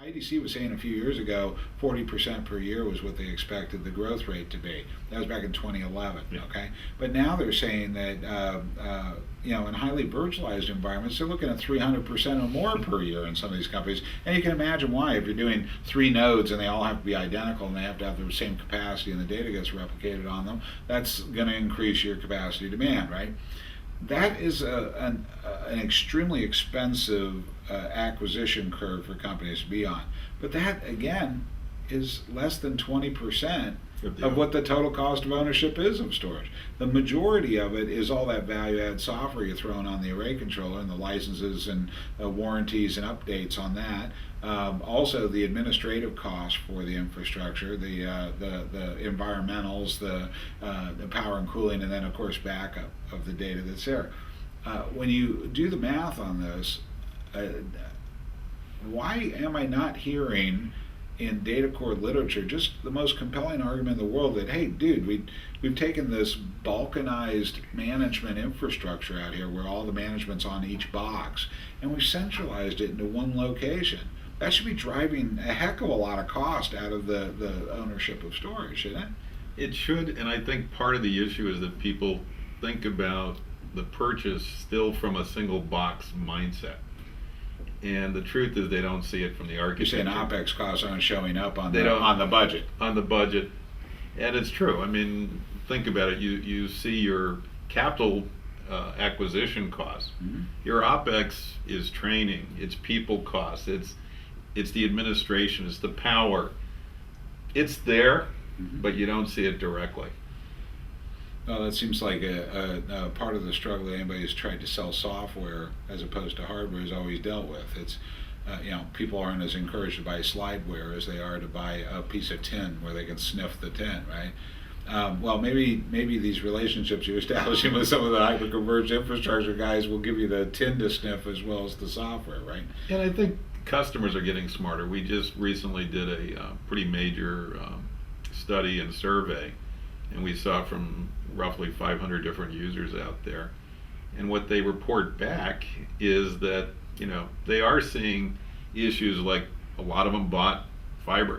IDC was saying a few years ago 40% per year was what they expected the growth rate to be. That was back in 2011. Yeah. Okay, but now they're saying that in highly virtualized environments they're looking at 300% or more per year in some of these companies, and you can imagine why. If you're doing 3 nodes and they all have to be identical and they have to have the same capacity and the data gets replicated on them, that's going to increase your capacity demand, right? That is an extremely expensive acquisition curve for companies to be on. But that, again, is less than 20% of what the total cost of ownership is of storage. The majority of it is all that value-add software you're throwing on the array controller and the licenses and warranties and updates on that. Also, the administrative costs for the infrastructure, the environmentals, the power and cooling, and then of course backup of the data that's there. When you do the math on this, why am I not hearing in DataCore literature just the most compelling argument in the world that, hey, dude, we've taken this balkanized management infrastructure out here where all the management's on each box, and we've centralized it into one location. That should be driving a heck of a lot of cost out of the ownership of storage, shouldn't it? It should, and I think part of the issue is that people think about the purchase still from a single box mindset. And the truth is they don't see it from the architecture. You're saying OpEx costs aren't showing up on the budget. On the budget. And it's true. I mean, think about it. You see your capital acquisition costs. Mm-hmm. Your OpEx is training, it's people costs, it's the administration, it's the power. It's there, mm-hmm. but you don't see it directly. Well, that seems like a part of the struggle that anybody who's tried to sell software as opposed to hardware has always dealt with. It's people aren't as encouraged to buy slideware as they are to buy a piece of tin where they can sniff the tin, right? Well, maybe these relationships you're establishing with some of the hyper-converged infrastructure guys will give you the tin to sniff as well as the software, right? And I think customers are getting smarter. We just recently did a pretty major study and survey, and we saw from roughly 500 different users out there. And what they report back is that, they are seeing issues like a lot of them bought the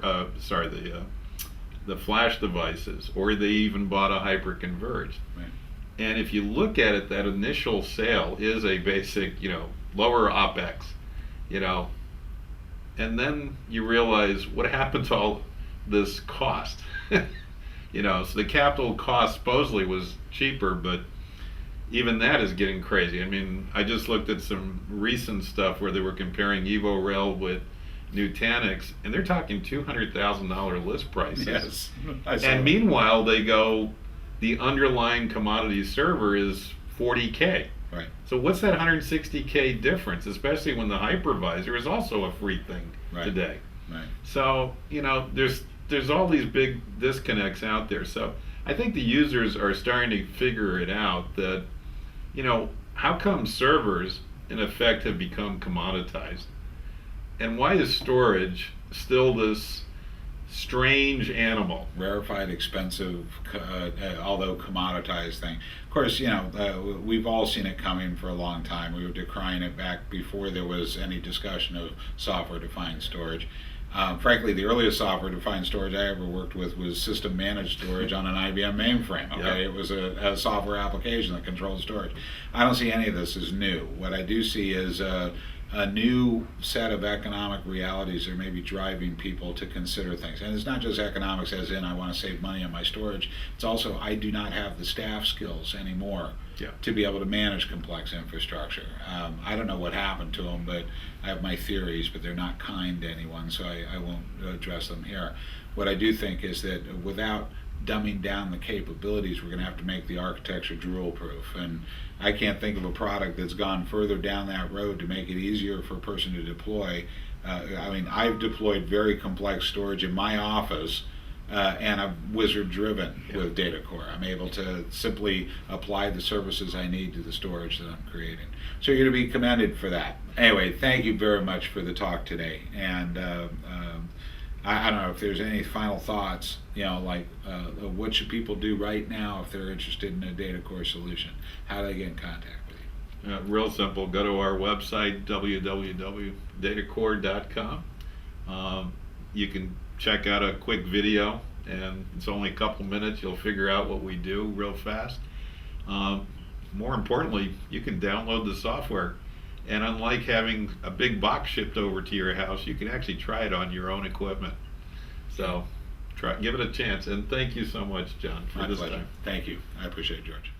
flash devices, or they even bought a hyper-converged. Right. And if you look at it, that initial sale is a basic, lower OpEx, and then you realize what happened to all this cost. So the capital cost supposedly was cheaper, but even that is getting crazy. I mean, I just looked at some recent stuff where they were comparing EvoRail with Nutanix, and they're talking $200,000 list prices. Yes. And meanwhile, they go, the underlying commodity server is $40K. Right. So what's that $160K difference, especially when the hypervisor is also a free thing today? Right. So, there's all these big disconnects out there. So I think the users are starting to figure it out that, how come servers in effect have become commoditized? And why is storage still this strange animal? Rarefied, expensive, although commoditized thing. Of course, we've all seen it coming for a long time. We were decrying it back before there was any discussion of software-defined storage. Frankly, the earliest software-defined storage I ever worked with was system-managed storage on an IBM mainframe. Okay, It was a software application that controlled storage. I don't see any of this as new. What I do see is a new set of economic realities that may be driving people to consider things. And it's not just economics as in I want to save money on my storage. It's also I do not have the staff skills anymore to be able to manage complex infrastructure. I don't know what happened to them, but I have my theories, but they're not kind to anyone, so I won't address them here. What I do think is that without dumbing down the capabilities, we're going to have to make the architecture drool-proof. And I can't think of a product that's gone further down that road to make it easier for a person to deploy. I've deployed very complex storage in my office, and I'm wizard-driven with DataCore. I'm able to simply apply the services I need to the storage that I'm creating. So you're going to be commended for that. Anyway, thank you very much for the talk today. And I don't know if there's any final thoughts, what should people do right now if they're interested in a DataCore solution? How do they get in contact with you? Real simple. Go to our website, www.datacore.com. You can check out a quick video, and it's only a couple minutes. You'll figure out what we do real fast. More importantly, you can download the software, and unlike having a big box shipped over to your house, you can actually try it on your own equipment. So give it a chance, and thank you so much, John, for My this pleasure. time. Thank you. I appreciate it, George.